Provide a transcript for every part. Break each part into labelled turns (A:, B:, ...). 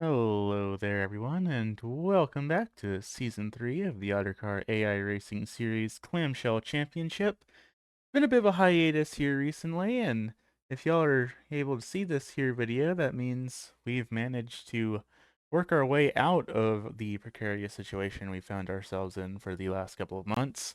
A: Hello there, everyone, and welcome back to Season 3 of the Ottercar AI Racing Series Clamshell Championship. Been a bit of a hiatus here recently, and if y'all are able to see this here video, that means we've managed to work our way out of the precarious situation we found ourselves in for the last couple of months.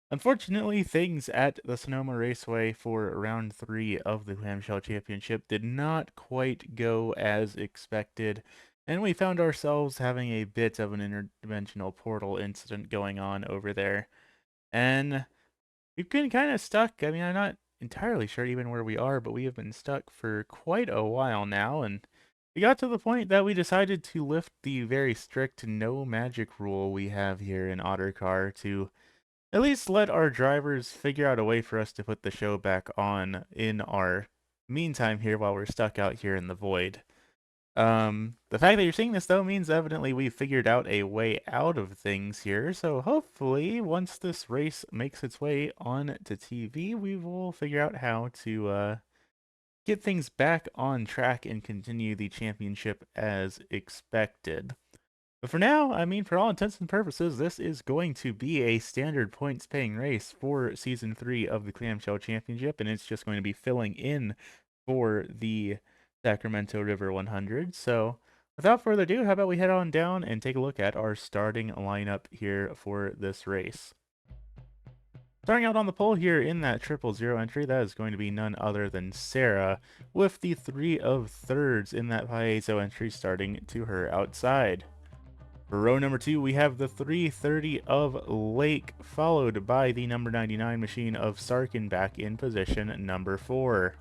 A: Unfortunately, things at the Sonoma Raceway for round 3 of the Clamshell Championship did not quite go as expected, and we found ourselves having a bit of an interdimensional portal incident going on over there. And we've been kind of stuck. I mean, I'm not entirely sure even where we are, but we have been stuck for quite a while now, and we got to the point that we decided to lift the very strict no magic rule we have here in Ottercar to at least let our drivers figure out a way for us to put the show back on in our meantime here while we're stuck out here in the void. The fact that you're seeing this though means evidently we've figured out a way out of things here, so hopefully once this race makes its way on to TV, we will figure out how to get things back on track and continue the championship as expected. But for now, I mean, for all intents and purposes, this is going to be a standard points-paying race for Season 3 of the Clamshell Championship, and it's just going to be filling in for the Sacramento River 100. So, without further ado, how about we head on down and take a look at our starting lineup here for this race. Starting out on the pole here in that 000 entry, that is going to be none other than Sarah, with the 3 of thirds in that Piezo entry starting to her outside. For row number 2, we have the 330 of Lake, followed by the number 99 machine of Sarkin back in position number 4.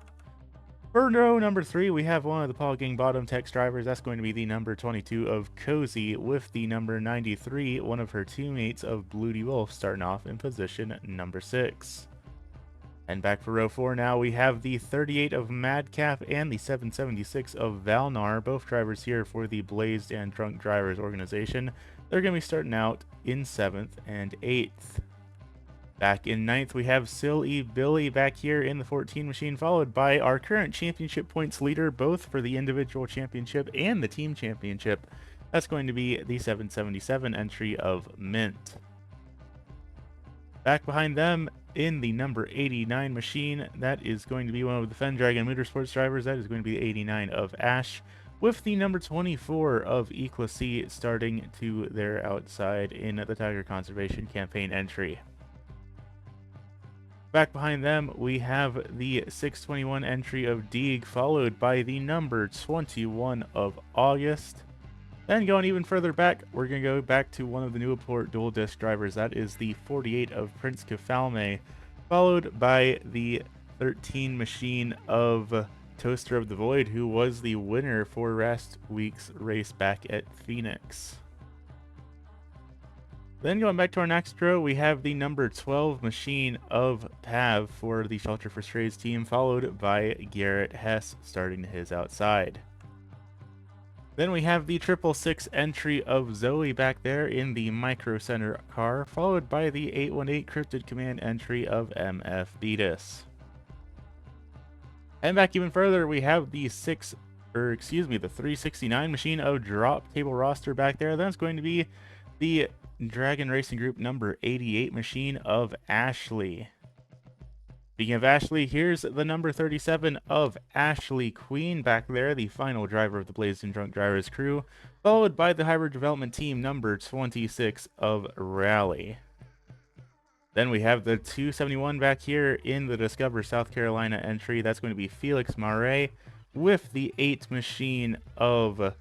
A: For row number 3, we have one of the Paul Gang bottom text drivers. That's going to be the number 22 of Cozy, with the number 93, one of her teammates of Bloody Wolf, starting off in position number 6. And back for row 4 now, we have the 38 of Madcap and the 776 of Valnar, both drivers here for the Blazed and Drunk Drivers organization. They're going to be starting out in 7th and 8th. Back in 9th, we have Silly Billy back here in the 14 machine, followed by our current championship points leader, both for the individual championship and the team championship. That's going to be the 777 entry of Mint. Back behind them, in the number 89 machine, that is going to be one of the Fendragon Motorsports drivers. That is going to be the 89 of Ash, with the number 24 of Eclacy starting to their outside in the Tiger Conservation Campaign entry. Back behind them, we have the 621 entry of Deeg, followed by the number 21 of August. Then going even further back, we're going to go back to one of the Newport dual disc drivers. That is the 48 of Prince Kefalme, followed by the 13 machine of Toaster of the Void, who was the winner for last week's race back at Phoenix. Then going back to our next row, we have the number 12 machine of Pav for the Shelter for Strays team, followed by Garrett Hess starting his outside. Then we have the 666 entry of Zoe back there in the Micro Center car, followed by the 818 Cryptid Command entry of MF Beatus. And back even further, we have the 369 machine of Drop Table Roster back there. That's going to be the Dragon Racing Group number 88 machine of Ashley. Speaking of Ashley, here's the number 37 of Ashley Queen back there, the final driver of the Blazed and Drunk Drivers crew, followed by the Hybrid Development Team number 26 of Rally. Then we have the 271 back here in the Discover South Carolina entry. That's going to be Felix Mare, with the 8 machine of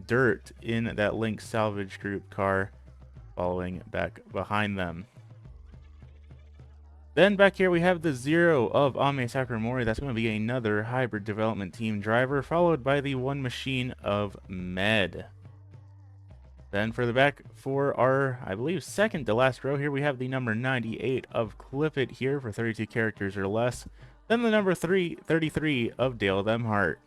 A: Dirt in that Link Salvage Group car, following back behind them. Then back here we have the 0 of Ame Sakuramori. That's going to be another Hybrid Development Team driver, followed by the 1 machine of Med. Then further back for our, I believe, second to last row here, we have the number 98 of Clip It here for 32 characters or less. Then the number 33 of Dale Themhart.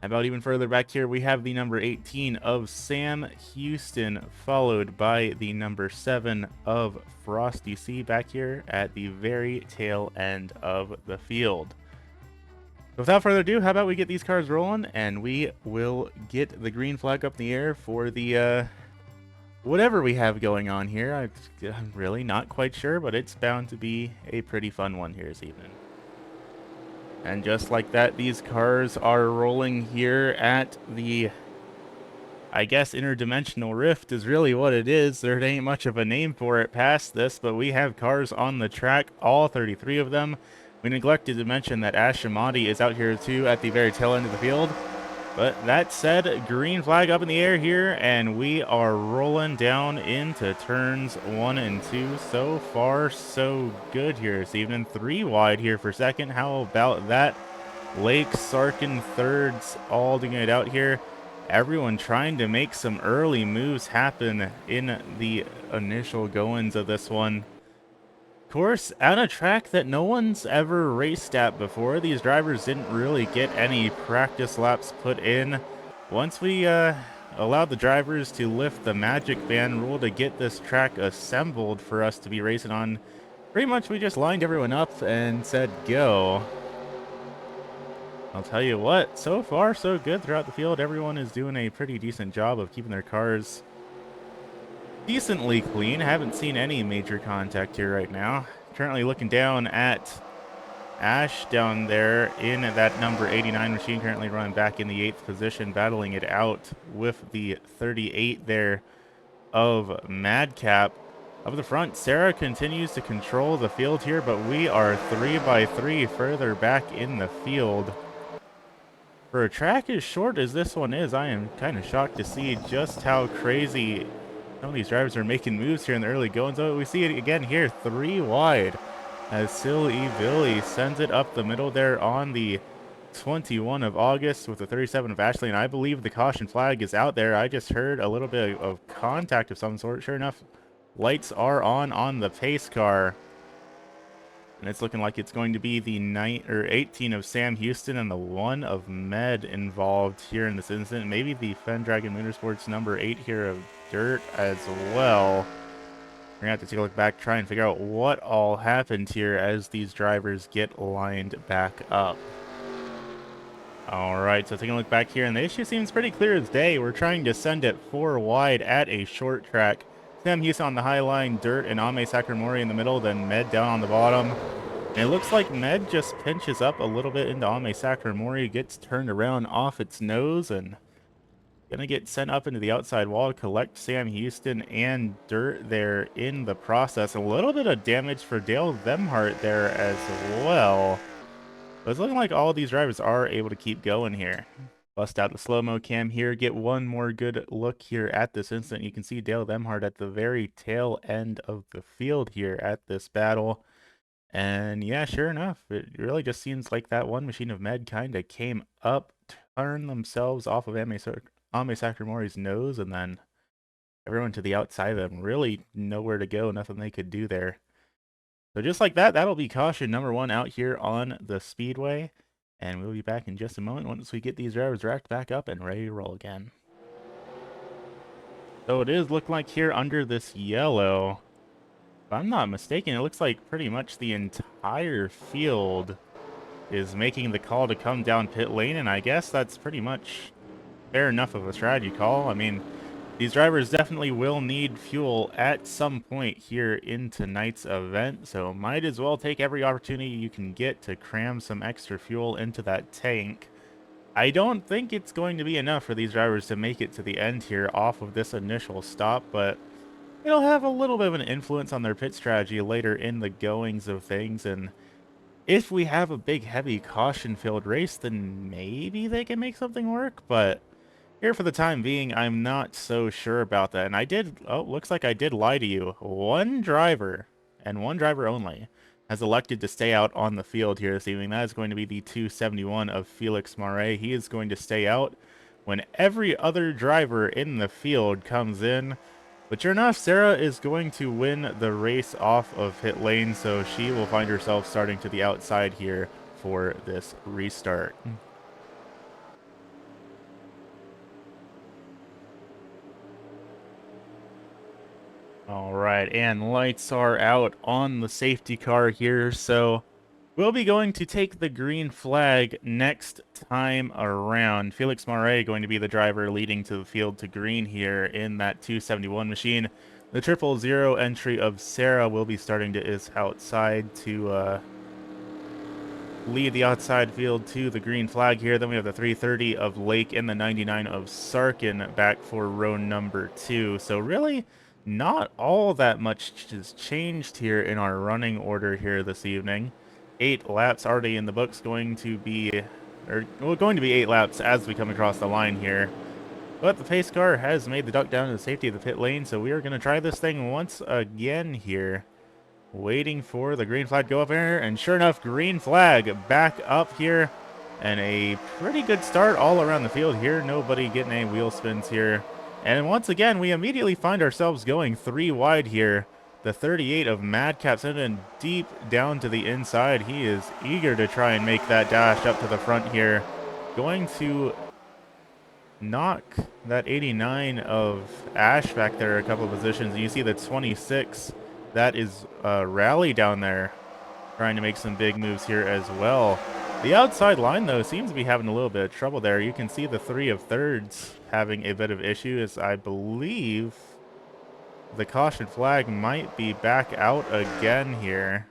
A: About even further back here, we have the number 18 of Sam Houston, followed by the number 7 of Frosty C back here at the very tail end of the field. Without further ado, how about we get these cars rolling, and we will get the green flag up in the air for the, whatever we have going on here. I'm really not quite sure, but it's bound to be a pretty fun one here this evening. And just like that, these cars are rolling here at the, I guess, interdimensional rift is really what it is. There ain't much of a name for it past this, but we have cars on the track, all 33 of them. We neglected to mention that Ashimati is out here too at the very tail end of the field. But that said, green flag up in the air here, and we are rolling down into turns 1 and 2. So far, so good here this evening. 3 wide here for second. How about that? Lake, Sarkin, thirds, all doing it out here. Everyone trying to make some early moves happen in the initial goings of this one. Of course, at a track that no one's ever raced at before, these drivers didn't really get any practice laps put in. Once we allowed the drivers to lift the Magic Band rule to get this track assembled for us to be racing on, pretty much we just lined everyone up and said go. I'll tell you what, so far so good throughout the field. Everyone is doing a pretty decent job of keeping their cars decently clean. Haven't seen any major contact here right now. Currently looking down at Ash down there in that number 89 machine, currently running back in the 8th position, battling it out with the 38 there of Madcap. Up the front, Sarah continues to control the field here, but we are 3 by 3 further back in the field. For a track as short as this one is, I am kind of shocked to see just how crazy some of these drivers are making moves here in the early goings. Oh, we see it again here, 3 wide, as Silly Billy sends it up the middle there on the 21 of August with the 37 of Ashley, and I believe the caution flag is out there. I just heard a little bit of contact of some sort. Sure enough, lights are on the pace car. And it's looking like it's going to be the 18 of Sam Houston and the 1 of Med involved here in this incident. Maybe the Fendragon Motorsports number 8 here of Dirt as well. We're going to have to take a look back, try and figure out what all happened here as these drivers get lined back up. Alright, so taking a look back here, and the issue seems pretty clear as day. We're trying to send it 4 wide at a short track. Sam Houston on the high line, Dirt and Ame Sakuramori in the middle, then Med down on the bottom. And it looks like Med just pinches up a little bit into Ame Sakuramori, gets turned around off its nose, and gonna get sent up into the outside wall, collect Sam Houston and Dirt there in the process. A little bit of damage for Dale Themhart there as well. But it's looking like all these drivers are able to keep going here. Bust out the slow-mo cam here, get one more good look here at this incident. You can see Dale Themhart at the very tail end of the field here at this battle. And yeah, sure enough, it really just seems like that one machine of Med kind of came up, turned themselves off of Ame Sakuramori's nose, and then everyone to the outside of them. Really nowhere to go, nothing they could do there. So just like that, that'll be caution number 1 out here on the speedway. And we'll be back in just a moment once we get these drivers racked back up and ready to roll again. So it is looking like here under this yellow, if I'm not mistaken, it looks like pretty much the entire field is making the call to come down pit lane, and I guess that's pretty much fair enough of a strategy call. I mean, these drivers definitely will need fuel at some point here in tonight's event, so might as well take every opportunity you can get to cram some extra fuel into that tank. I don't think it's going to be enough for these drivers to make it to the end here off of this initial stop, but it'll have a little bit of an influence on their pit strategy later in the goings of things, and if we have a big, heavy, caution-filled race, then maybe they can make something work, but here for the time being, I'm not so sure about that. And looks like I did lie to you. One driver, and one driver only, has elected to stay out on the field here this evening. That is going to be the 271 of Felix Marais. He is going to stay out when every other driver in the field comes in. But sure enough, Sarah is going to win the race off of pit lane, so she will find herself starting to the outside here for this restart. All right, and lights are out on the safety car here, so We'll be going to take the green flag next time around. Felix Marais going to be the driver leading to the field to green here in that 271 machine. The 000 entry of Sarah will be starting to is outside to lead the outside field to the green flag here. Then we have the 330 of Lake and the 99 of Sarkin back for row number 2. So really not all that much has changed here in our running order here this evening. 8 laps already in the books, going to be 8 laps as we come across the line here. But the pace car has made the duck down to the safety of the pit lane, so we are going to try this thing once again here. Waiting for the green flag to go up here, and sure enough, green flag back up here. And a pretty good start all around the field here. Nobody getting any wheel spins here. And once again, we immediately find ourselves going 3 wide here. The 38 of Madcap sent in deep down to the inside. He is eager to try and make that dash up to the front here. Going to knock that 89 of Ash back there a couple of positions. And you see the 26. That is Rally down there trying to make some big moves here as well. The outside line, though, seems to be having a little bit of trouble there. You can see the 3 of thirds having a bit of issue, as I believe the caution flag might be back out again here.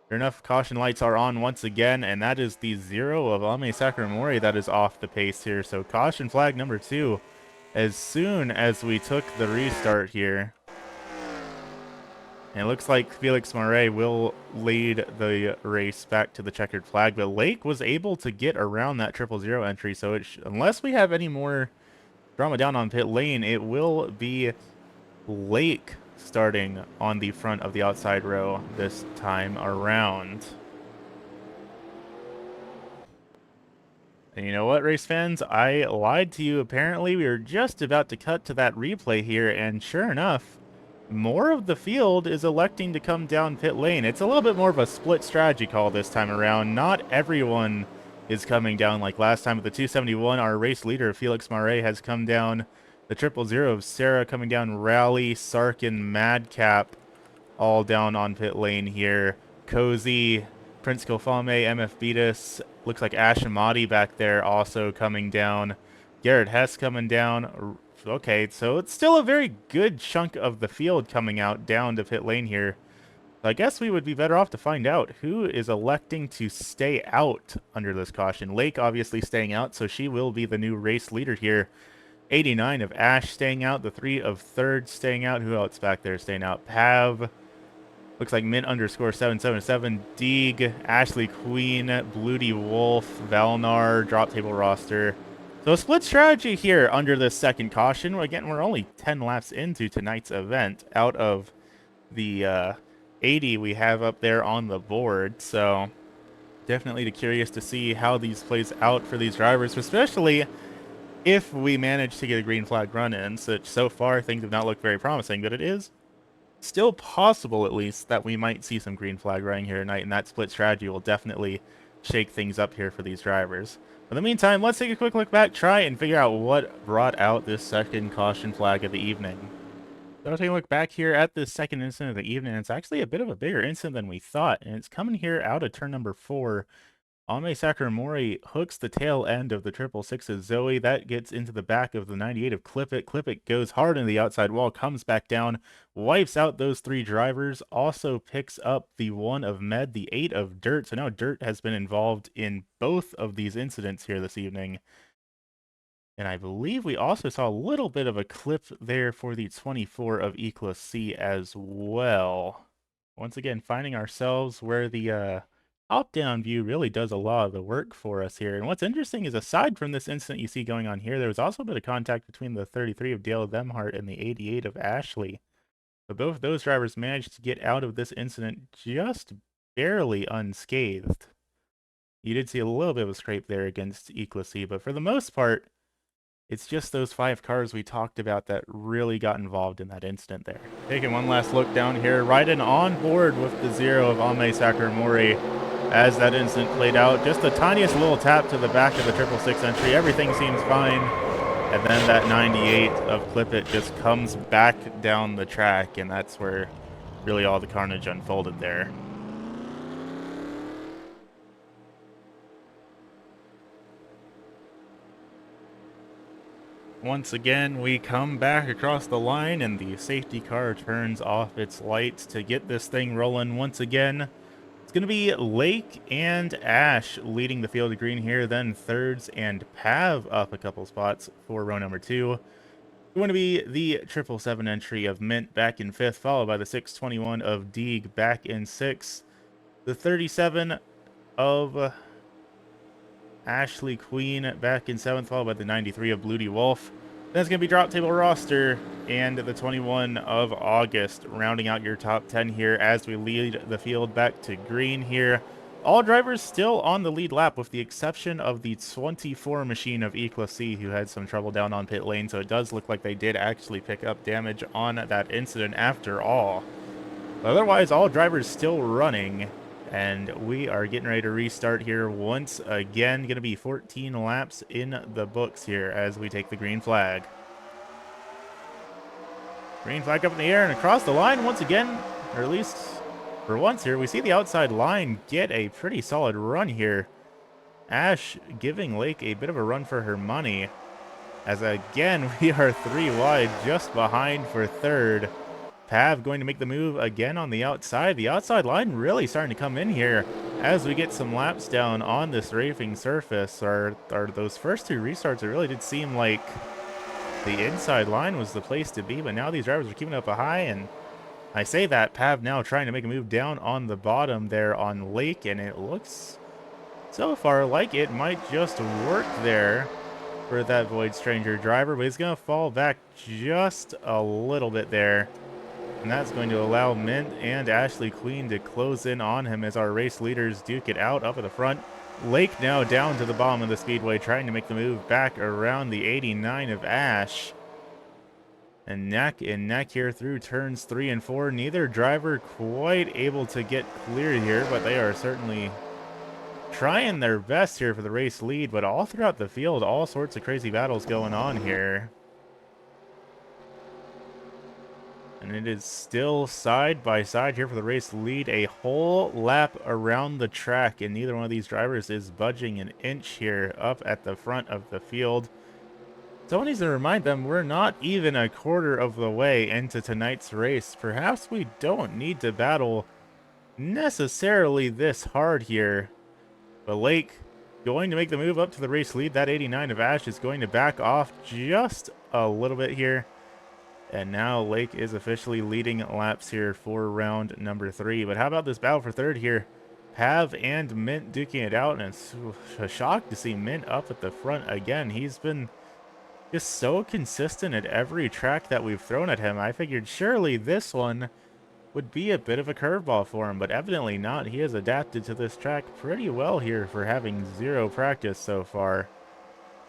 A: Sure enough, caution lights are on once again, and that is the 0 of Ame Sacramento that is off the pace here. So caution flag number 2 as soon as we took the restart here. And it looks like Felix Marais will lead the race back to the checkered flag, but Lake was able to get around that 000 entry, so unless we have any more drama down on pit lane, it will be Lake starting on the front of the outside row this time around. And you know what, race fans? I lied to you. Apparently, we were just about to cut to that replay here, and sure enough, more of the field is electing to come down pit lane. It's a little bit more of a split strategy call this time around. Not everyone is coming down like last time with the 271. Our race leader, Felix Marais, has come down. The 000 of Sarah coming down. Rally, Sarkin, Madcap, all down on pit lane here. Cozy, Prince Kofame, MF Beatus. Looks like Ash Amati back there also coming down. Garrett Hess coming down. Okay, so it's still a very good chunk of the field coming out down to pit lane here. So I guess we would be better off to find out who is electing to stay out under this caution. Lake obviously staying out, so she will be the new race leader here. 89 of Ash staying out, the 3 of third staying out. Who else back there staying out? Pav. Looks like Mint_777, Deeg, Ashley Queen, Bloody Wolf, Valnar, drop table roster. So a split strategy here under this second caution. Again, we're only 10 laps into tonight's event out of the 80 we have up there on the board. So definitely curious to see how these plays out for these drivers, especially if we manage to get a green flag run in. So far, things have not looked very promising, but it is still possible, at least, that we might see some green flag running here tonight, and that split strategy will definitely shake things up here for these drivers. In the meantime, let's take a quick look back, try and figure out what brought out this second caution flag of the evening. So taking a look back here at this second incident of the evening, it's actually a bit of a bigger incident than we thought, and it's coming here out of turn number 4. Ame Sakaramori hooks the tail end of the 666's Zoe. That gets into the back of the 98 of Clip It. Clip It goes hard into the outside wall, comes back down, wipes out those 3 drivers, also picks up the 1 of Med, the 8 of Dirt. So now Dirt has been involved in both of these incidents here this evening. And I believe we also saw a little bit of a clip there for the 24 of Eclipse C as well. Once again, finding ourselves where the top-down view really does a lot of the work for us here. And what's interesting is, aside from this incident you see going on here, there was also a bit of contact between the 33 of Dale Demhart and the 88 of Ashley. But both of those drivers managed to get out of this incident just barely unscathed. You did see a little bit of a scrape there against Eclipse, but for the most part, it's just those 5 cars we talked about that really got involved in that incident there. Taking one last look down here, riding on board with the 0 of Ame Sakaramori as that incident played out. Just the tiniest little tap to the back of the 666 entry. Everything seems fine. And then that 98 of Clip It just comes back down the track, and that's where really all the carnage unfolded there. Once again, we come back across the line and the safety car turns off its lights to get this thing rolling once again. It's going to be Lake and Ash leading the field of green here, then thirds and Pav up a couple spots for row number 2. It's going to be the 777 entry of Mint back in 5th, followed by the 621 of Deeg back in 6th. The 37 of Ashley Queen back in 7th, followed by the 93 of Bloody Wolf. Then it's going to be drop table roster and the 21 of August, rounding out your top 10 here as we lead the field back to green here. All drivers still on the lead lap with the exception of the 24 machine of IceyToo, who had some trouble down on pit lane, so it does look like they did actually pick up damage on that incident after all. But otherwise, all drivers still running. And we are getting ready to restart here once again. Going to be 14 laps in the books here as we take the green flag. Green flag up in the air and across the line once again, or at least for once here, we see the outside line get a pretty solid run here. Ash giving Lake a bit of a run for her money. As again, we are 3 wide, just behind for third. Pav going to make the move again on the outside. The outside line really starting to come in here as we get some laps down on this racing surface. Or those first 2 restarts, it really did seem like the inside line was the place to be, but now these drivers are keeping up a high, and I say that, Pav now trying to make a move down on the bottom there on Lake, and it looks so far like it might just work there for that Void Stranger driver, but he's going to fall back just a little bit there. And that's going to allow Mint and Ashley Queen to close in on him as our race leaders duke it out up at the front. Lake now down to the bottom of the speedway, trying to make the move back around the 89 of Ash. And neck and neck here through turns 3 and 4. Neither driver quite able to get clear here, but they are certainly trying their best here for the race lead. But all throughout the field, all sorts of crazy battles going on here. And it is still side by side here for the race lead, a whole lap around the track, and neither one of these drivers is budging an inch here up at the front of the field. Someone needs to remind them we're not even a quarter of the way into tonight's race. Perhaps we don't need to battle necessarily this hard here. But Lake going to make the move up to the race lead. That 89 of Ash is going to back off just a little bit here. And now Lake is officially leading laps here for round number 3. But how about this battle for third here? Pav and Mint duking it out, and it's a shock to see Mint up at the front again. He's been just so consistent at every track that we've thrown at him. I figured surely this one would be a bit of a curveball for him, but evidently not. He has adapted to this track pretty well here for having 0 practice so far.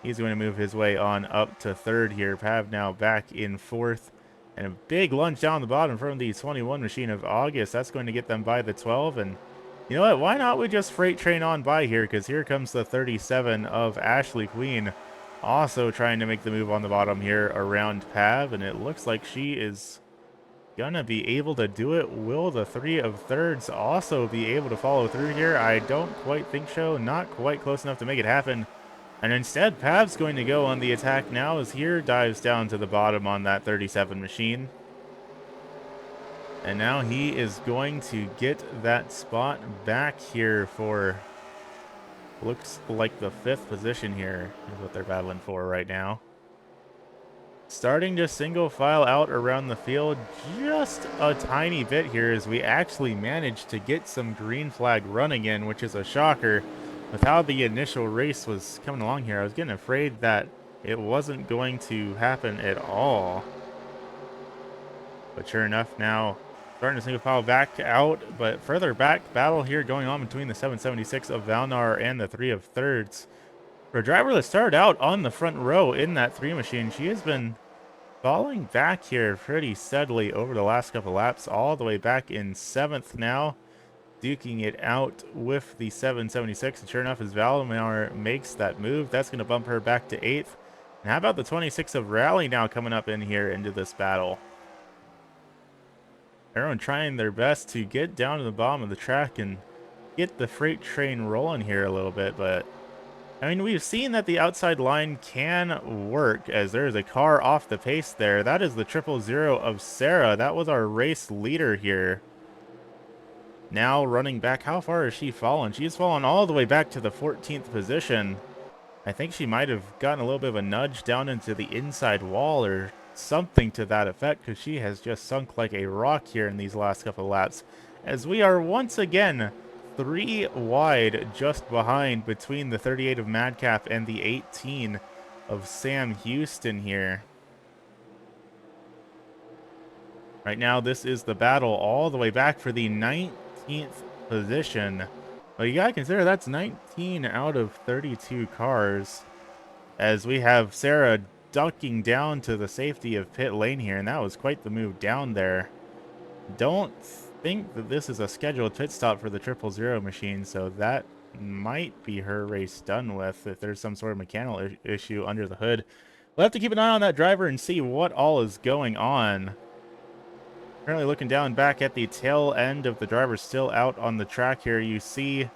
A: He's going to move his way on up to third here. Pav now back in 4th. And a big lunge down the bottom from the 21 machine of August. That's going to get them by the 12. And you know what? Why not we just freight train on by here? Because here comes the 37 of Ashley Queen. Also trying to make the move on the bottom here around Pav. And it looks like she is going to be able to do it. Will the 3 of thirds also be able to follow through here? I don't quite think so. Not quite close enough to make it happen. And instead, Pav's going to go on the attack now as here dives down to the bottom on that 37 machine. And now he is going to get that spot back here for, looks like the 5th position here is what they're battling for right now. Starting to single file out around the field just a tiny bit here as we actually managed to get some green flag running in, which is a shocker. With how the initial race was coming along here, I was getting afraid that it wasn't going to happen at all. But sure enough, now starting to single file back out, but further back, battle here going on between the 776 of Valnar and the 3 of thirds. For a driver that started out on the front row in that 3 machine, she has been falling back here pretty steadily over the last couple laps, all the way back in 7th now. Duking it out with the 776, and sure enough, as Valmar makes that move, that's going to bump her back to 8th. And how about the 26 of Rally now coming up in here into this battle? Everyone trying their best to get down to the bottom of the track and get the freight train rolling here a little bit, but I mean, we've seen that the outside line can work, as there's a car off the pace there. That is the 000 of Sarah. That was our race leader here. Now running back. How far has she fallen? She's fallen all the way back to the 14th position. I think she might have gotten a little bit of a nudge down into the inside wall or something to that effect, because she has just sunk like a rock here in these last couple of laps. As we are once again 3 wide just behind between the 38 of Madcap and the 18 of Sam Houston here. Right now, this is the battle all the way back for the 19th position. Well, you gotta consider that's 19 out of 32 cars, as we have Sarah ducking down to the safety of pit lane here, and that was quite the move down there. Don't think that this is a scheduled pit stop for the 000 machine, so that might be her race done with if there's some sort of mechanical issue under the hood. We'll have to keep an eye on that driver and see what all is going on. Currently looking down back at the tail end of the driver still out on the track here. You see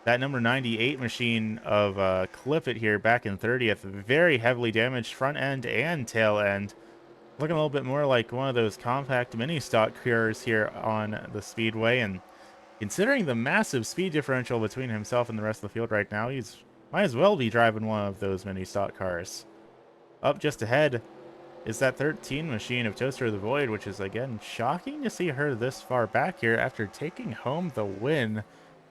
A: that number 98 machine of Clifford here back in 30th. Very heavily damaged front end and tail end. Looking a little bit more like one of those compact mini stock cars here on the speedway. And considering the massive speed differential between himself and the rest of the field right now, he's might as well be driving one of those mini stock cars. Up just ahead is that 13 machine of Toaster of the Void, which is, again, shocking to see her this far back here after taking home the win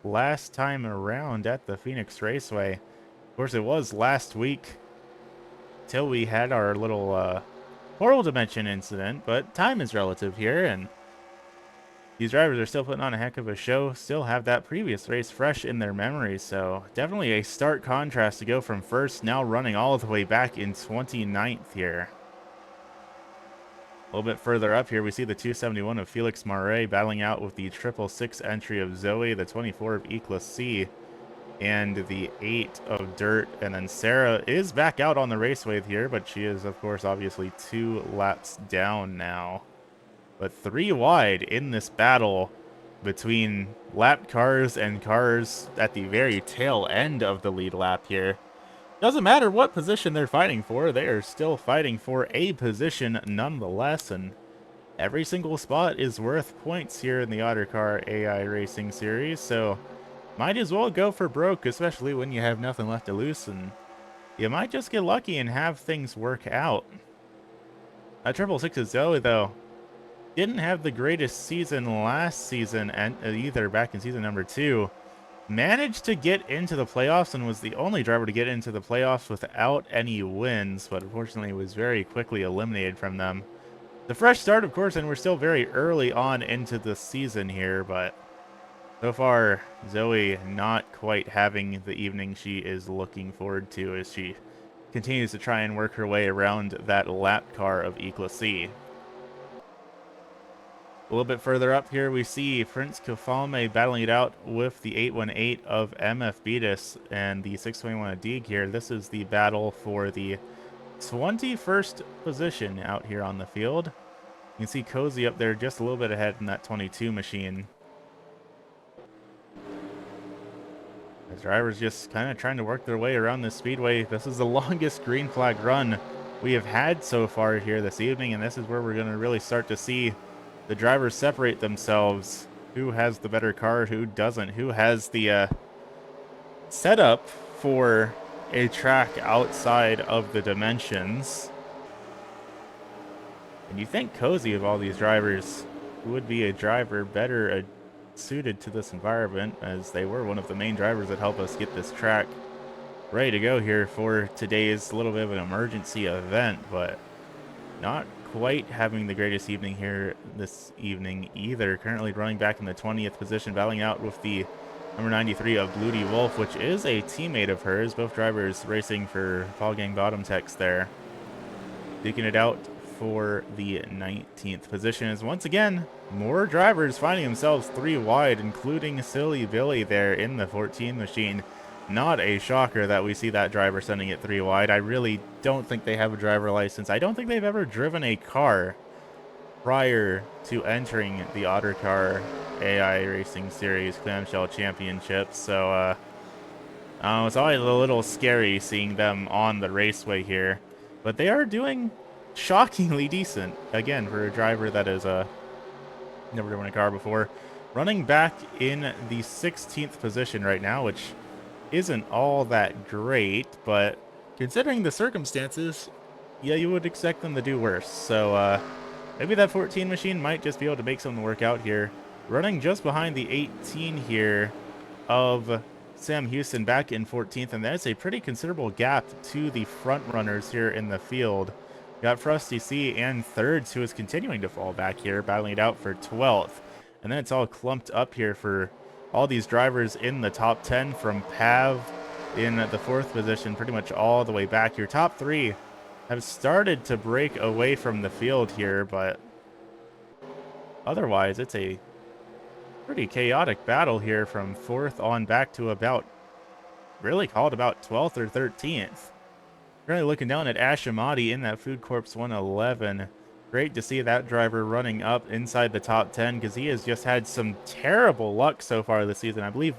A: last time around at the Phoenix Raceway. Of course, it was last week till we had our little portal dimension incident, but time is relative here, and these drivers are still putting on a heck of a show, still have that previous race fresh in their memories, so definitely a stark contrast to go from first, now running all the way back in 29th here. A little bit further up here, we see the 271 of Felix Marais battling out with the 666 entry of Zoe, the 24 of Eclacy, and the 8 of Dirt. And then Sarah is back out on the raceway here, but she is, of course, obviously 2 laps down now. But 3 wide in this battle between lap cars and cars at the very tail end of the lead lap here. Doesn't matter what position they're fighting for, they are still fighting for a position nonetheless, and every single spot is worth points here in the Ottercar AI Racing Series, so might as well go for broke, especially when you have nothing left to lose, and you might just get lucky and have things work out. 666 Zoe, though, didn't have the greatest season last season either, back in season number 2. Managed to get into the playoffs and was the only driver to get into the playoffs without any wins, but unfortunately was very quickly eliminated from them. The fresh start, of course, and we're still very early on into the season here, but so far, Zoe not quite having the evening she is looking forward to as she continues to try and work her way around that lap car of Eclacy. A little bit further up here, we see Prince Kofalme battling it out with the 818 of MF Beatus and the 621 of Deeg here. This is the battle for the 21st position out here on the field. You can see Cozy up there just a little bit ahead in that 22 machine. The drivers just kind of trying to work their way around this speedway. This is the longest green flag run we have had so far here this evening, and this is where we're going to really start to see the drivers separate themselves. Who has the better car, who doesn't, who has the setup for a track outside of the dimensions. And you think Cozy, of all these drivers, would be a driver better suited to this environment, as they were one of the main drivers that helped us get this track ready to go here for today's little bit of an emergency event, but not quite having the greatest evening here this evening either. Currently running back in the 20th position, battling out with the number 93 of Bloody Wolf, which is a teammate of hers. Both drivers racing for Fall Gang Bottom Techs there. Digging it out for the 19th position is once again more drivers finding themselves 3 wide, including Silly Billy there in the 14 machine. Not a shocker that we see that driver sending it 3 wide. I really don't think they have a driver license. I don't think they've ever driven a car prior to entering the Ottercar AI Racing Series Clamshell Championship. So It's always a little scary seeing them on the raceway here, but they are doing shockingly decent. Again, for a driver that is never driven a car before, running back in the 16th position right now, which isn't all that great, but considering the circumstances, yeah, you would expect them to do worse. So maybe that 14 machine might just be able to make something work out here. Running just behind the 18 here of Sam Houston back in 14th, and that's a pretty considerable gap to the front runners here in the field. Got Frosty C and thirds, who is continuing to fall back here, battling it out for 12th. And then it's all clumped up here for all these drivers in the top 10, from Pav in the 4th position pretty much all the way back. Your top 3 have started to break away from the field here, but otherwise it's a pretty chaotic battle here from 4th on back to about, really called about 12th or 13th. Really looking down at Ashamati in that Food Corps 111. Great to see that driver running up inside the top 10, because he has just had some terrible luck so far this season. I believe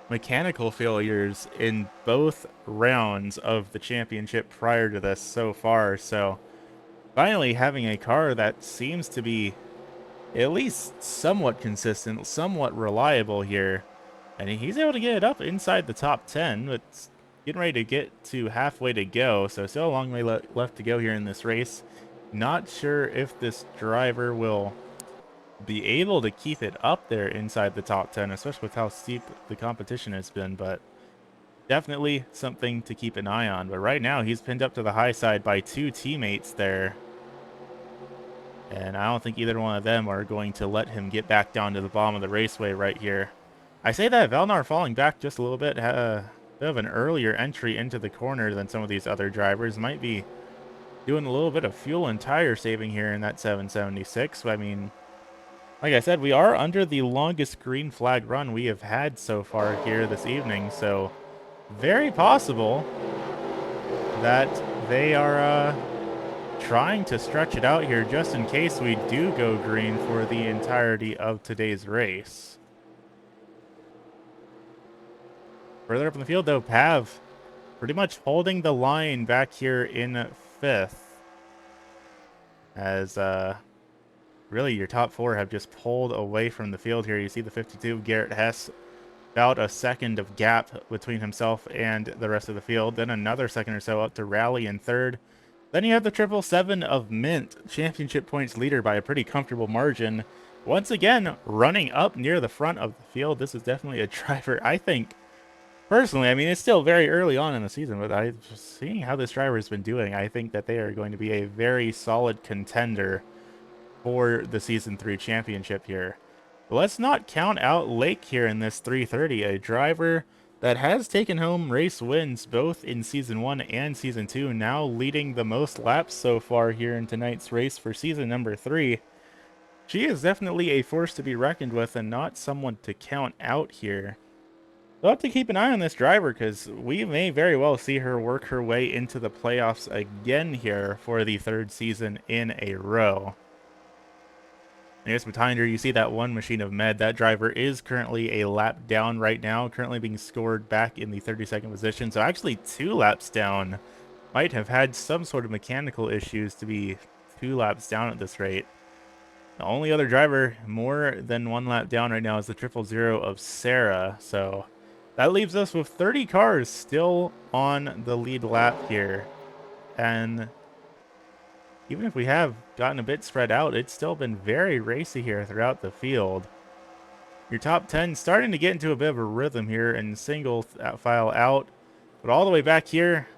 A: mechanical failures in both rounds of the championship prior to this so far. So finally having a car that seems to be at least somewhat consistent, somewhat reliable here. And he's able to get it up inside the top 10, but getting ready to get to halfway to go. So still a long way left to go here in this race. Not sure if this driver will be able to keep it up there inside the top 10, especially with how steep the competition has been, but definitely something to keep an eye on. But right now he's pinned up to the high side by 2 teammates there. And I don't think either one of them are going to let him get back down to the bottom of the raceway right here. I say that Valnar falling back just a little bit, had a bit of an earlier entry into the corner than some of these other drivers. Might be doing a little bit of fuel and tire saving here in that 776. I mean, like I said, we are under the longest green flag run we have had so far here this evening. So very possible that they are trying to stretch it out here just in case we do go green for the entirety of today's race. Further up in the field, though, Pav pretty much holding the line back here in 5th. As really your top 4 have just pulled away from the field here. You see the 52, Garrett Hess, about a second of gap between himself and the rest of the field. Then another second or so up to Rally in 3rd. Then you have the 777 of Mint, championship points leader by a pretty comfortable margin. Once again, running up near the front of the field. This is definitely a driver, I think, personally, I mean, it's still very early on in the season, but seeing how this driver has been doing, I think that they are going to be a very solid contender for the Season 3 championship here. But let's not count out Lake here in this 330, a driver that has taken home race wins both in Season 1 and Season 2, now leading the most laps so far here in tonight's race for Season number 3. She is definitely a force to be reckoned with and not someone to count out here. We'll have to keep an eye on this driver, because we may very well see her work her way into the playoffs again here for the 3rd season in a row. And just behind her, you see that one machine of Med. That driver is currently a lap down right now, currently being scored back in the 32nd position. So actually 2 laps down. Might have had some sort of mechanical issues to be 2 laps down at this rate. The only other driver more than 1 lap down right now is the 000 of Sarah. So that leaves us with 30 cars still on the lead lap here. And even if we have gotten a bit spread out, it's still been very racy here throughout the field. Your top 10 starting to get into a bit of a rhythm here and single file out. But all the way back here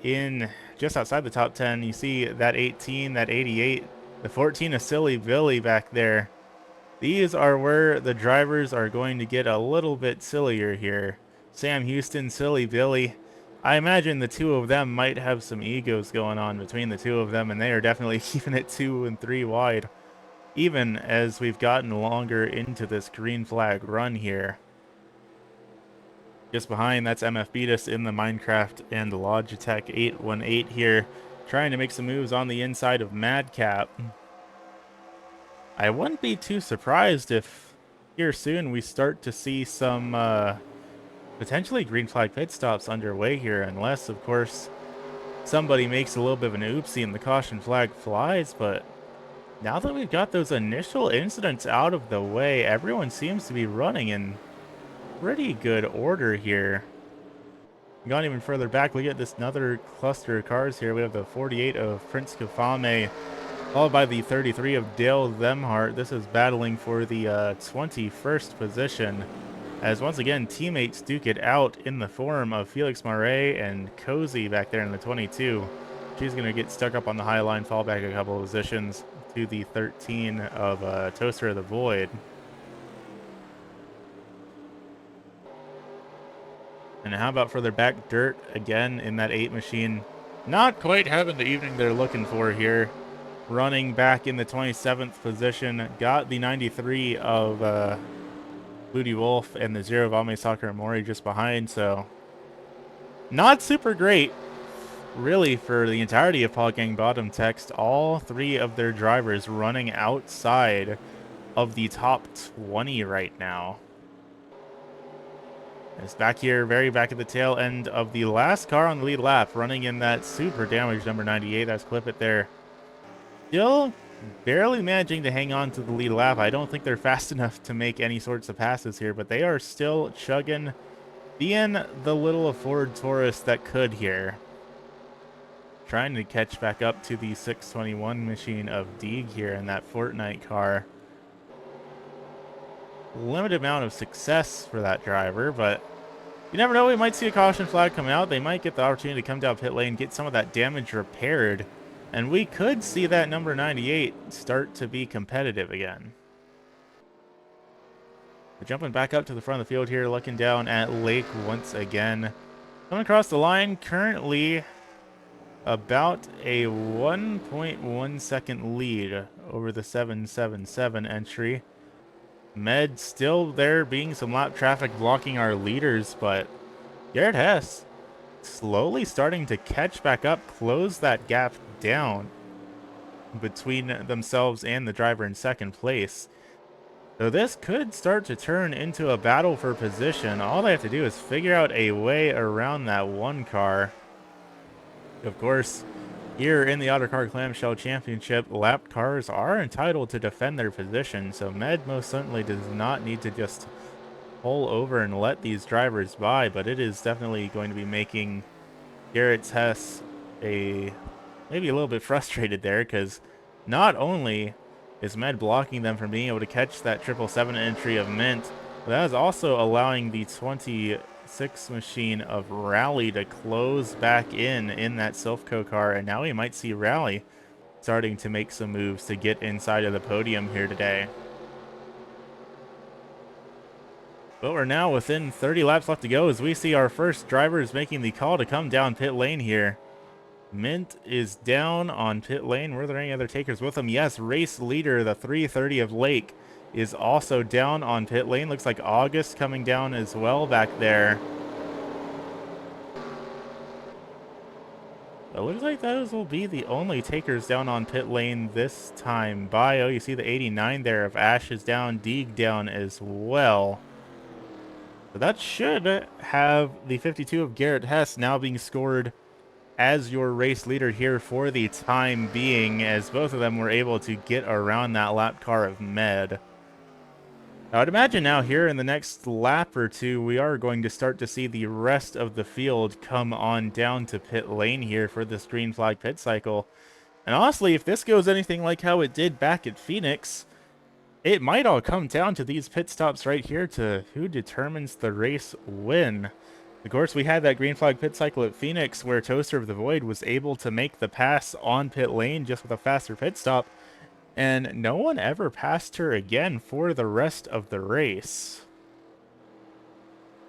A: in just outside the top 10, you see that 18, that 88, the 14 of Silly Billy back there. These are where the drivers are going to get a little bit sillier here. Sam Houston, Silly Billy. I imagine the 2 of them might have some egos going on between the 2 of them, and they are definitely keeping it 2 and 3 wide, even as we've gotten longer into this green flag run here. Just behind, that's MF Beatus in the Minecraft and Logitech 818 here, trying to make some moves on the inside of Madcap. I wouldn't be too surprised if here soon we start to see some potentially green flag pit stops underway here, unless, of course, somebody makes a little bit of an oopsie and the caution flag flies. But now that we've got those initial incidents out of the way, everyone seems to be running in pretty good order here. Gone even further back, look at this another cluster of cars here. We have the 48 of Prince Kafame, followed by the 33 of Dale Zemhart. This is battling for the 21st position, as once again teammates duke it out in the form of Felix Marais and Cozy back there in the 22. She's going to get stuck up on the high line, fall back a couple of positions to the 13 of Toaster of the Void. And how about further back, Dirt again in that 8 machine. Not quite having the evening they're looking for here. Running back in the 27th position. Got the 93 of Booty Wolf and the 0 of Ame Sakaramori just behind. So not super great, really, for the entirety of Paul Gang Bottom Text. All 3 of their drivers running outside of the top 20 right now. It's back here, very back at the tail end of the last car on the lead lap, running in that super damaged number 98. That's Clip It there. Still barely managing to hang on to the lead lap. I don't think they're fast enough to make any sorts of passes here, but they are still chugging, being the little Ford Taurus that could here. Trying to catch back up to the 621 machine of Deeg here in that Fortnite car. Limited amount of success for that driver, but you never know. We might see a caution flag come out. They might get the opportunity to come down pit lane, get some of that damage repaired, and we could see that number 98 start to be competitive again. We're jumping back up to the front of the field here, looking down at Lake once again. Coming across the line, currently about a 1.1 second lead over the 777 entry. Med still there, being some lap traffic blocking our leaders, but Garrett Hess slowly starting to catch back up, close that gap down between themselves and the driver in second place. So this could start to turn into a battle for position. All they have to do is figure out a way around that one car. Of course, here in the Ottercar Clamshell Championship, lapped cars are entitled to defend their position, so Med most certainly does not need to just pull over and let these drivers by, but it is definitely going to be making Garrett Hess maybe a little bit frustrated there, because not only is Med blocking them from being able to catch that 777 entry of Mint, but that is also allowing the 26 machine of Rally to close back in that Silphco car, and now we might see Rally starting to make some moves to get inside of the podium here today. But we're now within 30 laps left to go as we see our first drivers making the call to come down pit lane here. Mint is down on pit lane. Were there any other takers with him? Yes, race leader, the 330 of Lake, is also down on pit lane. Looks like August coming down as well back there. It looks like those will be the only takers down on pit lane this time. Bio, you see the 89 there of Ash is down, Deeg down as well. So that should have the 52 of Garrett Hess now being scored as your race leader here for the time being, as both of them were able to get around that lap car of Med. I would imagine now here in the next lap or two, we are going to start to see the rest of the field come on down to pit lane here for this green flag pit cycle. And honestly, if this goes anything like how it did back at Phoenix, it might all come down to these pit stops right here to who determines the race win. Of course, we had that green flag pit cycle at Phoenix where Toaster of the Void was able to make the pass on pit lane just with a faster pit stop, and no one ever passed her again for the rest of the race.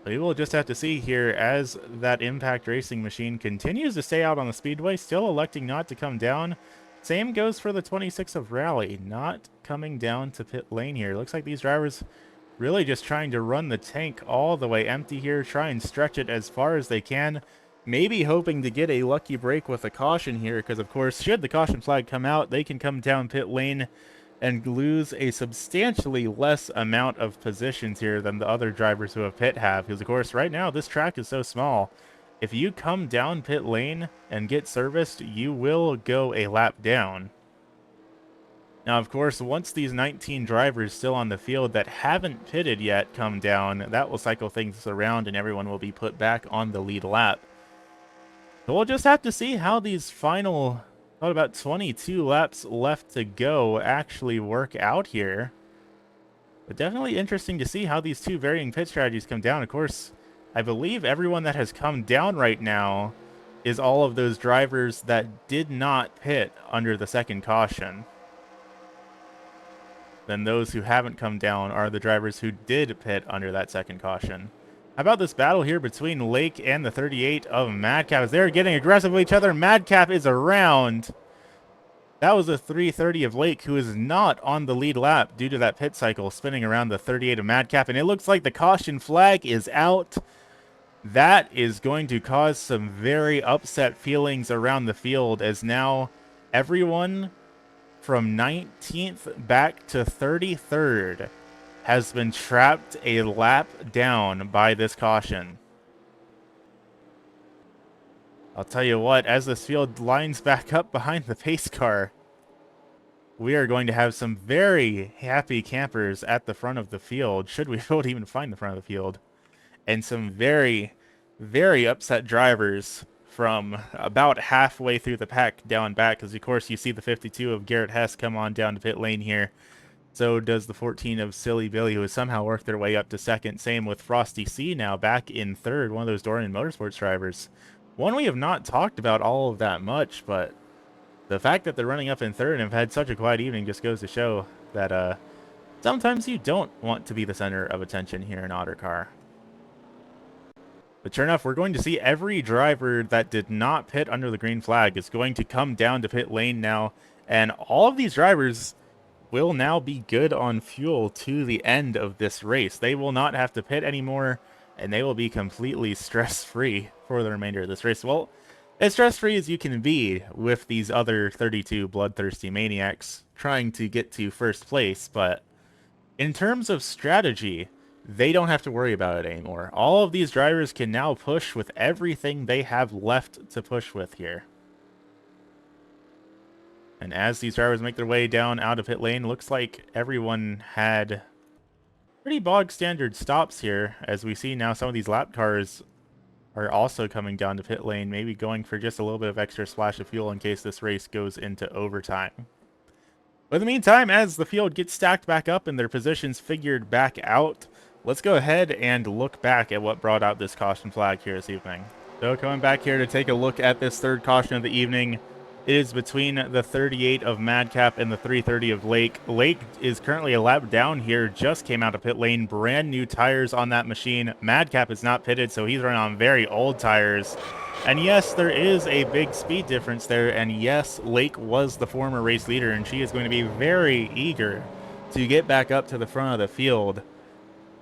A: We will just have to see here as that Impact Racing machine continues to stay out on the speedway, still electing not to come down. Same goes for the 26 of Rally, not coming down to pit lane here. Looks like these drivers really just trying to run the tank all the way empty here, try and stretch it as far as they can, maybe hoping to get a lucky break with a caution here, because of course, should the caution flag come out, they can come down pit lane and lose a substantially less amount of positions here than the other drivers who have pit have. Because, of course, right now this track is so small. If you come down pit lane and get serviced, you will go a lap down. Now, of course, once these 19 drivers still on the field that haven't pitted yet come down, that will cycle things around and everyone will be put back on the lead lap. So we'll just have to see how these final, about 22 laps left to go actually work out here. But definitely interesting to see how these two varying pit strategies come down. Of course, I believe everyone that has come down right now is all of those drivers that did not pit under the second caution. Then those who haven't come down are the drivers who did pit under that second caution. How about this battle here between Lake and the 38 of Madcap as they're getting aggressive with each other? Madcap is around. That was a 330 of Lake, who is not on the lead lap due to that pit cycle spinning around the 38 of Madcap. And it looks like the caution flag is out. That is going to cause some very upset feelings around the field, as now everyone from 19th back to 33rd has been trapped a lap down by this caution. I'll tell you what, as this field lines back up behind the pace car, we are going to have some very happy campers at the front of the field, should we be able to even find the front of the field, and some very, very upset drivers from about halfway through the pack down back, because of course you see the 52 of Garrett Hess come on down to pit lane here. So does the 14 of Silly Billy, who has somehow worked their way up to second. Same with Frosty C now back in third, one of those Dorian Motorsports drivers. One we have not talked about all of that much, but the fact that they're running up in third and have had such a quiet evening just goes to show that sometimes you don't want to be the center of attention here in Ottercar. But sure enough, we're going to see every driver that did not pit under the green flag is going to come down to pit lane now. And all of these drivers will now be good on fuel to the end of this race. They will not have to pit anymore, and they will be completely stress-free for the remainder of this race. Well, as stress-free as you can be with these other 32 bloodthirsty maniacs trying to get to first place, but in terms of strategy, they don't have to worry about it anymore. All of these drivers can now push with everything they have left to push with here. And as these drivers make their way down out of pit lane, looks like everyone had pretty bog standard stops here. As we see now, some of these lap cars are also coming down to pit lane, maybe going for just a little bit of extra splash of fuel in case this race goes into overtime. But in the meantime, as the field gets stacked back up and their positions figured back out, let's go ahead and look back at what brought out this caution flag here this evening. So coming back here to take a look at this third caution of the evening, it is between the 38 of Madcap and the 330 of Lake. Lake is currently a lap down here, just came out of pit lane, brand new tires on that machine. Madcap is not pitted, so he's running on very old tires. And yes, there is a big speed difference there, and yes, Lake was the former race leader, and she is going to be very eager to get back up to the front of the field.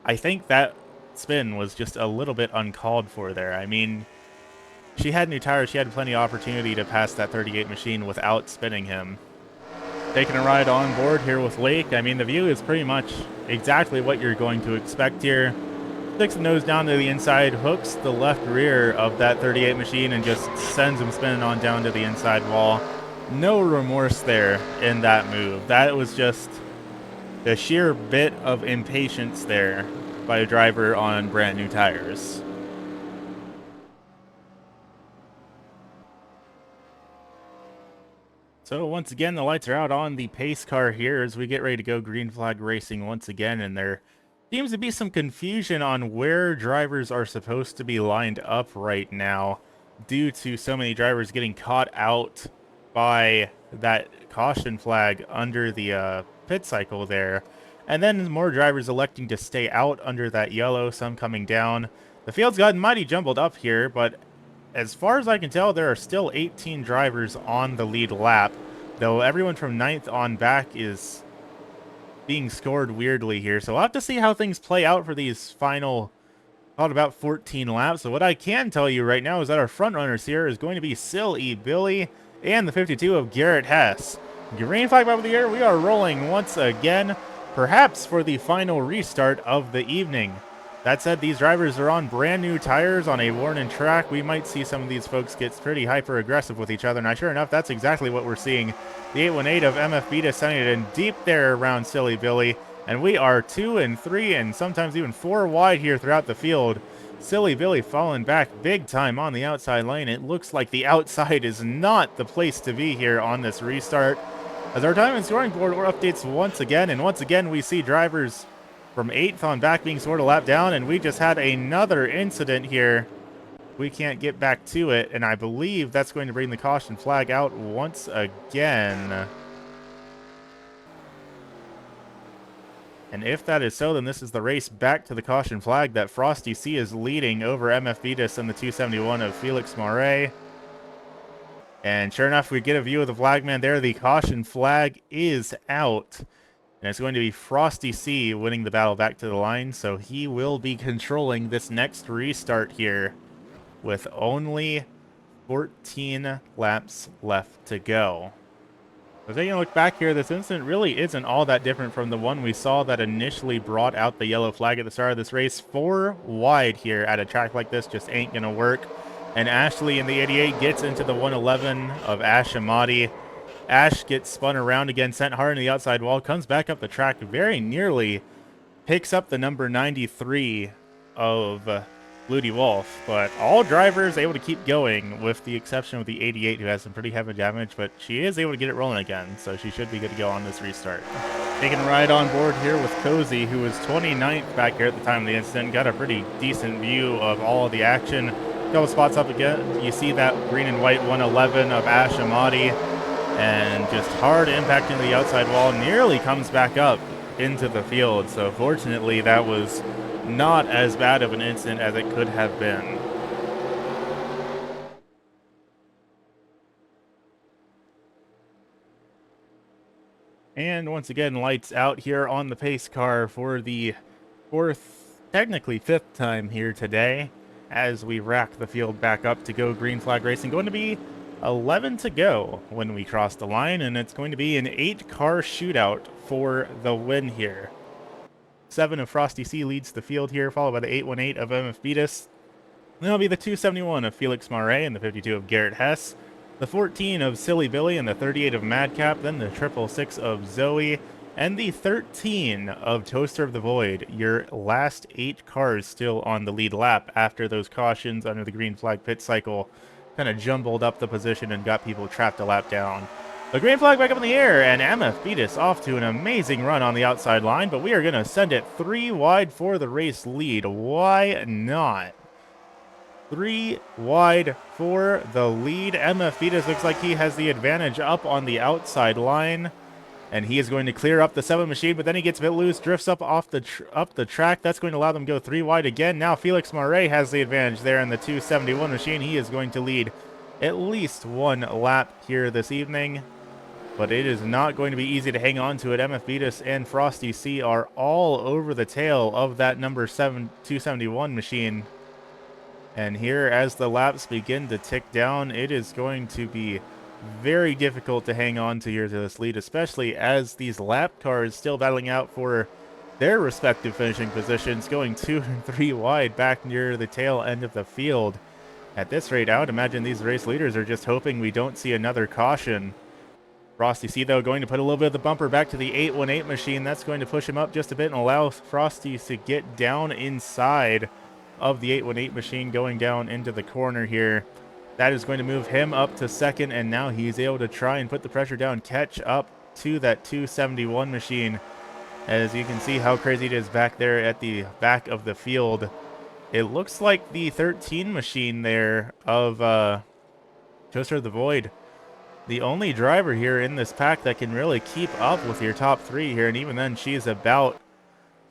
A: I think that spin was just a little bit uncalled for there. I mean, she had new tires. She had plenty of opportunity to pass that 38 machine without spinning him. Taking a ride on board here with Lake. I mean, the view is pretty much exactly what you're going to expect here. Sticks the nose down to the inside, hooks the left rear of that 38 machine, and just sends him spinning on down to the inside wall. No remorse there in that move. That was just the sheer bit of impatience there by a driver on brand new tires. So once again, the lights are out on the pace car here as we get ready to go green flag racing once again, and there seems to be some confusion on where drivers are supposed to be lined up right now due to so many drivers getting caught out by that caution flag under the pit cycle there, and then more drivers electing to stay out under that yellow, some coming down. The field's gotten mighty jumbled up here, but as far as I can tell, there are still 18 drivers on the lead lap, though everyone from 9th on back is being scored weirdly here. So we'll have to see how things play out for these final, about 14 laps. So what I can tell you right now is that our front runners here is going to be Silly Billy and the 52 of Garrett Hess. Green flag up in the air. We are rolling once again, perhaps for the final restart of the evening. That said, these drivers are on brand new tires on a worn-in track. We might see some of these folks get pretty hyper-aggressive with each other. And sure enough, that's exactly what we're seeing. The 818 of MF Beta sending it in deep there around Silly Billy. And we are 2 and 3 and sometimes even 4 wide here throughout the field. Silly Billy falling back big time on the outside lane. It looks like the outside is not the place to be here on this restart. As our time and scoring board updates once again, and once again we see drivers from 8th on back being scored a lap down, and we just had another incident here. We can't get back to it, and I believe that's going to bring the caution flag out once again. And if that is so, then this is the race back to the caution flag that Frosty C is leading over MF Vitas and the 271 of Felix Moret. And sure enough, we get a view of the flagman there. The caution flag is out. And it's going to be Frosty C winning the battle back to the line. So he will be controlling this next restart here with only 14 laps left to go. So taking a look back here, this incident really isn't all that different from the one we saw that initially brought out the yellow flag at the start of this race. 4 wide here at a track like this just ain't going to work. And Ashley in the 88 gets into the 111 of Ash Amati. Ash gets spun around again, sent hard in the outside wall, comes back up the track very nearly, picks up the number 93 of Ludi Wolf. But all drivers able to keep going with the exception of the 88 who has some pretty heavy damage, but she is able to get it rolling again, so she should be good to go on this restart. Taking a ride on board here with Cozy, who was 29th back here at the time of the incident, got a pretty decent view of all of the action. Couple spots up again, you see that green and white 111 of Ash Amati, and just hard impacting the outside wall, nearly comes back up into the field. So fortunately, that was not as bad of an incident as it could have been. And once again, lights out here on the pace car for the 4th, technically 5th time here today, as we rack the field back up to go green flag racing. Going to be 11 to go when we cross the line, and it's going to be an 8-car shootout for the win here. 7 of Frosty C leads the field here, followed by the 818 of MF Beatus. Then it'll be the 271 of Felix Marais and the 52 of Garrett Hess, the 14 of Silly Billy and the 38 of Madcap, then the 666 of Zoe, and the 13 of Toaster of the Void. Your last 8 cars still on the lead lap after those cautions under the green flag pit cycle kind of jumbled up the position and got people trapped a lap down. The green flag back up in the air, and MF beat us off to an amazing run on the outside line, but we are going to send it 3 wide for the race lead. Why not? 3 wide for the lead. MF Vitas looks like he has the advantage up on the outside line, and he is going to clear up the 7 machine, but then he gets a bit loose, drifts up off the track. That's going to allow them to go 3 wide again. Now Felix Marais has the advantage there in the 271 machine. He is going to lead at least 1 lap here this evening, but it is not going to be easy to hang on to it. MF Vitas and Frosty C are all over the tail of that number 271 machine. And here, as the laps begin to tick down, it is going to be very difficult to hang on to here to this lead, especially as these lap cars still battling out for their respective finishing positions, going 2 and 3 wide back near the tail end of the field. At this rate, I would imagine these race leaders are just hoping we don't see another caution. Frosty C, though, going to put a little bit of the bumper back to the 818 machine. That's going to push him up just a bit and allow Frosty to get down inside of the 818 machine, going down into the corner here. That is going to move him up to 2nd, and now he's able to try and put the pressure down, catch up to that 271 machine. As you can see how crazy it is back there at the back of the field. It looks like the 13 machine there of Toaster of the Void, the only driver here in this pack that can really keep up with your top 3 here, and even then she's about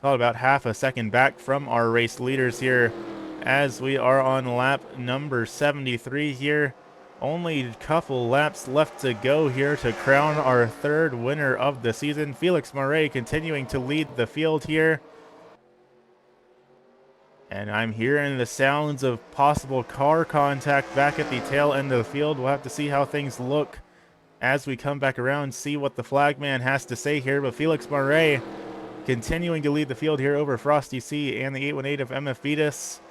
A: half a second back from our race leaders here, as we are on lap number 73 here. Only a couple laps left to go here to crown our 3rd winner of the season. Felix Marais continuing to lead the field here. And I'm hearing the sounds of possible car contact back at the tail end of the field. We'll have to see how things look as we come back around, see what the flagman has to say here. But Felix Murray continuing to lead the field here over Frosty C and the 818 of MF Vetus.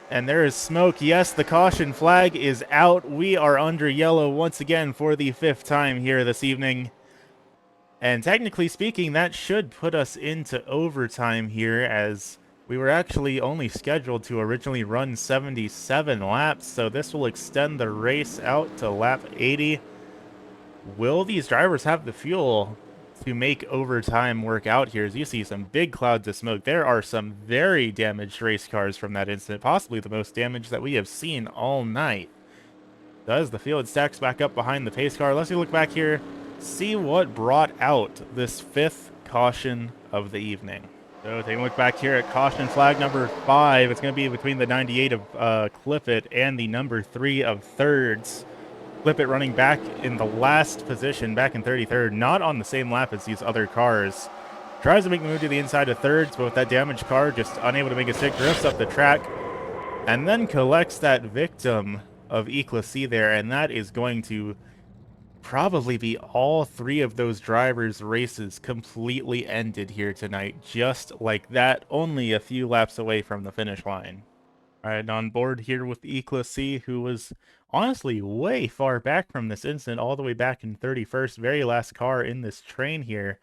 A: And there is smoke. Yes, the caution flag is out. We are under yellow once again for the 5th time here this evening. And technically speaking, that should put us into overtime here, as we were actually only scheduled to originally run 77 laps. So this will extend the race out to lap 80. Will these drivers have the fuel to make overtime work out here? As you see some big clouds of smoke, there are some very damaged race cars from that incident, possibly the most damage that we have seen all night. As the field stacks back up behind the pace car, let's look back here, see what brought out this 5th caution of the evening. So taking a look back here at caution flag number 5, it's going to be between the 98 of Clifford and the number 3 of Thirds. Clifford running back in the last position, back in 33rd, not on the same lap as these other cars. Tries to make the move to the inside of Thirds, but with that damaged car, just unable to make a stick, drifts up the track, and then collects that victim of IceyToo there, and that is going to probably be all 3 of those drivers' races completely ended here tonight, just like that, only a few laps away from the finish line. All right, on board here with IceyToo, who was honestly way far back from this incident, all the way back in 31st, very last car in this train here,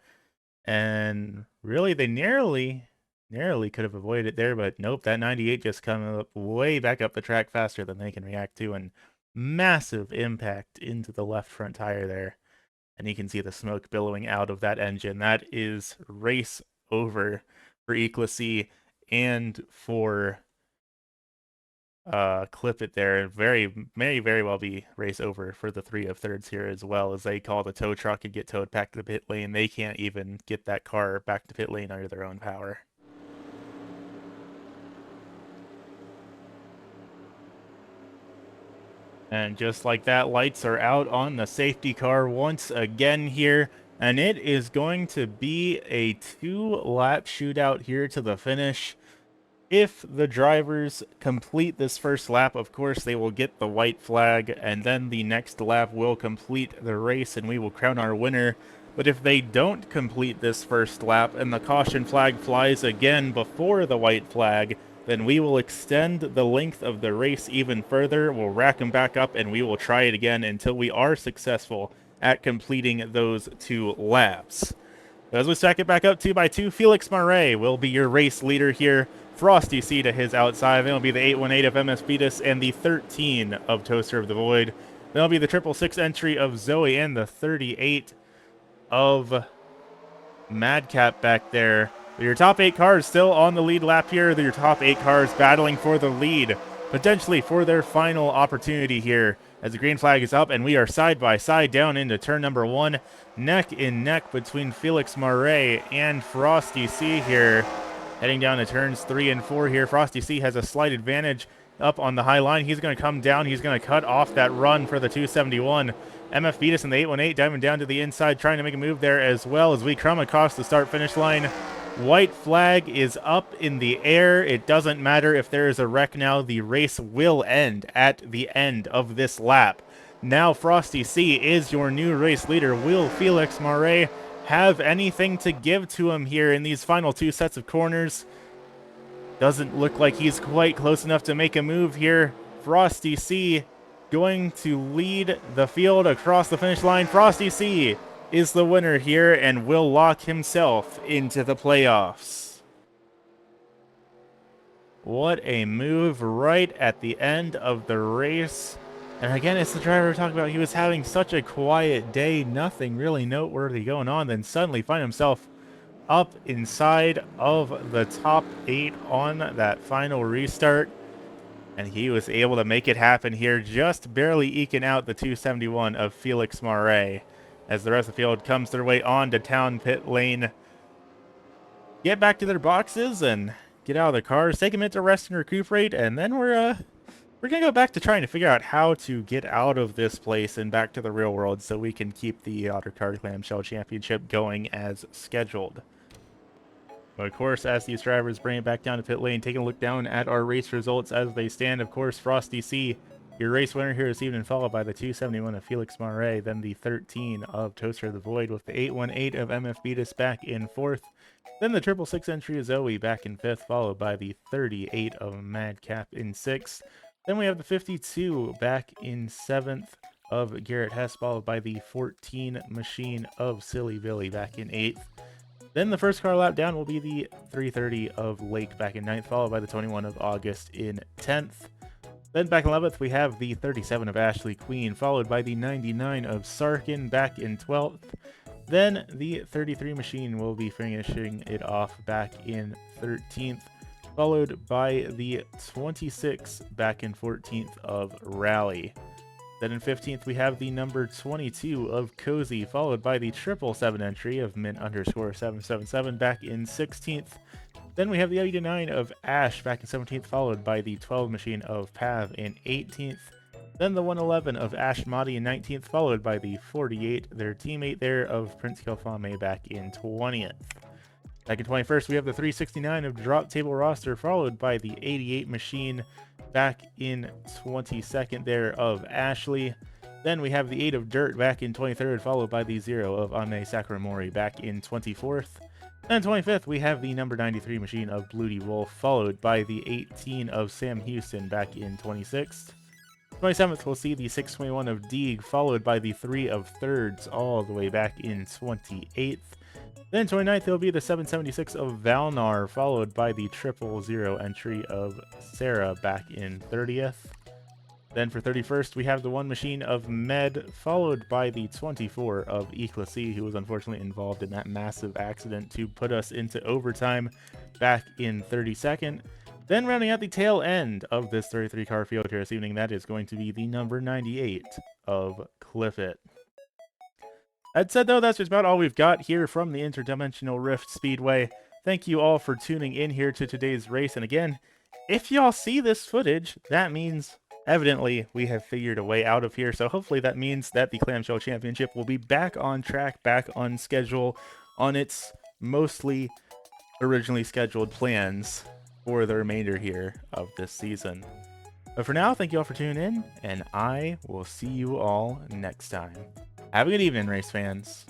A: and really they narrowly could have avoided it there, but nope, that 98 just coming up way back up the track faster than they can react to, and massive impact into the left front tire there. And you can see the smoke billowing out of that engine. That is race over for IceyToo and for Clip It there. May very well be race over for the 3 of Thirds here as well, as they call the tow truck and get towed back to the pit lane. They can't even get that car back to pit lane under their own power. And just like that, lights are out on the safety car once again here. And it is going to be a 2-lap shootout here to the finish. If the drivers complete this first lap, of course, they will get the white flag. And then the next lap will complete the race and we will crown our winner. But if they don't complete this first lap and the caution flag flies again before the white flag, then we will extend the length of the race even further. We'll rack them back up and we will try it again until we are successful at completing those 2 laps. As we stack it back up 2 by 2, Felix Murray will be your race leader here. Frosty C to his outside. Then will be the 818 of MS Vetus and the 13 of Toaster of the Void. Then will be the 666 entry of Zoe and the 38 of Madcap back there. Your top 8 cars still on the lead lap here. Your top 8 cars battling for the lead, potentially for their final opportunity here, as the green flag is up and we are side by side down into turn number 1. Neck in neck between Felix Murray and Frosty C here. Heading down to turns 3 and 4 here. Frosty C has a slight advantage up on the high line. He's going to come down. He's going to cut off that run for the 271. MF Vetus and the 818 diving down to the inside, trying to make a move there as well as we come across the start-finish line. White flag is up in the air. It doesn't matter if there is a wreck now. The race will end at the end of this lap. Now Frosty C is your new race leader. Will Felix Murray have anything to give to him here in these final 2 sets of corners? Doesn't look like he's quite close enough to make a move here. Frosty C going to lead the field across the finish line. Frosty C is the winner here and will lock himself into the playoffs. What a move right at the end of the race. And again, it's the driver we're talking about. He was having such a quiet day, nothing really noteworthy going on, then suddenly find himself up inside of the top 8 on that final restart. And he was able to make it happen here, just barely eking out the 271 of Felix Murray, as the rest of the field comes their way on to town pit lane. Get back to their boxes and get out of the cars, take a minute to rest and recuperate, and then we're going to go back to trying to figure out how to get out of this place and back to the real world so we can keep the Ottercar Clamshell Championship going as scheduled. But of course, as these drivers bring it back down to pit lane, taking a look down at our race results as they stand, of course, Frosty C Your race winner here this evening, followed by the 271 of Felix Marais, then the 13 of Toaster of the Void, with the 818 of MF Beatus back in 4th. Then the 666 entry of Zoe back in 5th, followed by the 38 of Madcap in 6th. Then we have the 52 back in 7th of Garrett Hess, followed by the 14 Machine of Silly Billy back in 8th. Then the first car lap down will be the 330 of Lake back in 9th, followed by the 21 of August in 10th. Then back in 11th, we have the 37 of Ashley Queen, followed by the 99 of Sarkin back in 12th. Then the 33 Machine will be finishing it off back in 13th, followed by the 26 back in 14th of Rally. Then in 15th, we have the number 22 of Cozy, followed by the 777 entry of Mint_777 back in 16th. Then we have the 89 of Ash back in 17th, followed by the 12 Machine of Pav in 18th. Then the 111 of Ash Mahdi in 19th, followed by the 48, their teammate there, of Prince Kelfame back in 20th. Back in 21st, we have the 369 of Drop Table Roster, followed by the 88 Machine back in 22nd there of Ashley. Then we have the 8 of Dirt back in 23rd, followed by the 0 of Ame Sacramori back in 24th. Then 25th, we have the number 93 Machine of Bloody Wolf, followed by the 18 of Sam Houston back in 26th. 27th, we'll see the 621 of Deeg, followed by the 3 of Thirds all the way back in 28th. Then 29th, it'll be the 776 of Valnar, followed by the 000 entry of Sarah back in 30th. Then for 31st, we have the 1 Machine of Med, followed by the 24 of Eclacy, who was unfortunately involved in that massive accident to put us into overtime back in 32nd. Then rounding out the tail end of this 33 car field here this evening, that is going to be the number 98 of Cliffit. That said, though, that's just about all we've got here from the Interdimensional Rift Speedway. Thank you all for tuning in here to today's race. And again, if y'all see this footage, that means evidently we have figured a way out of here. So hopefully that means that the Clamshell Championship will be back on track, back on schedule, on its mostly originally scheduled plans for the remainder here of this season. But for now, thank you all for tuning in, and I will see you all next time. Have a good evening, race fans.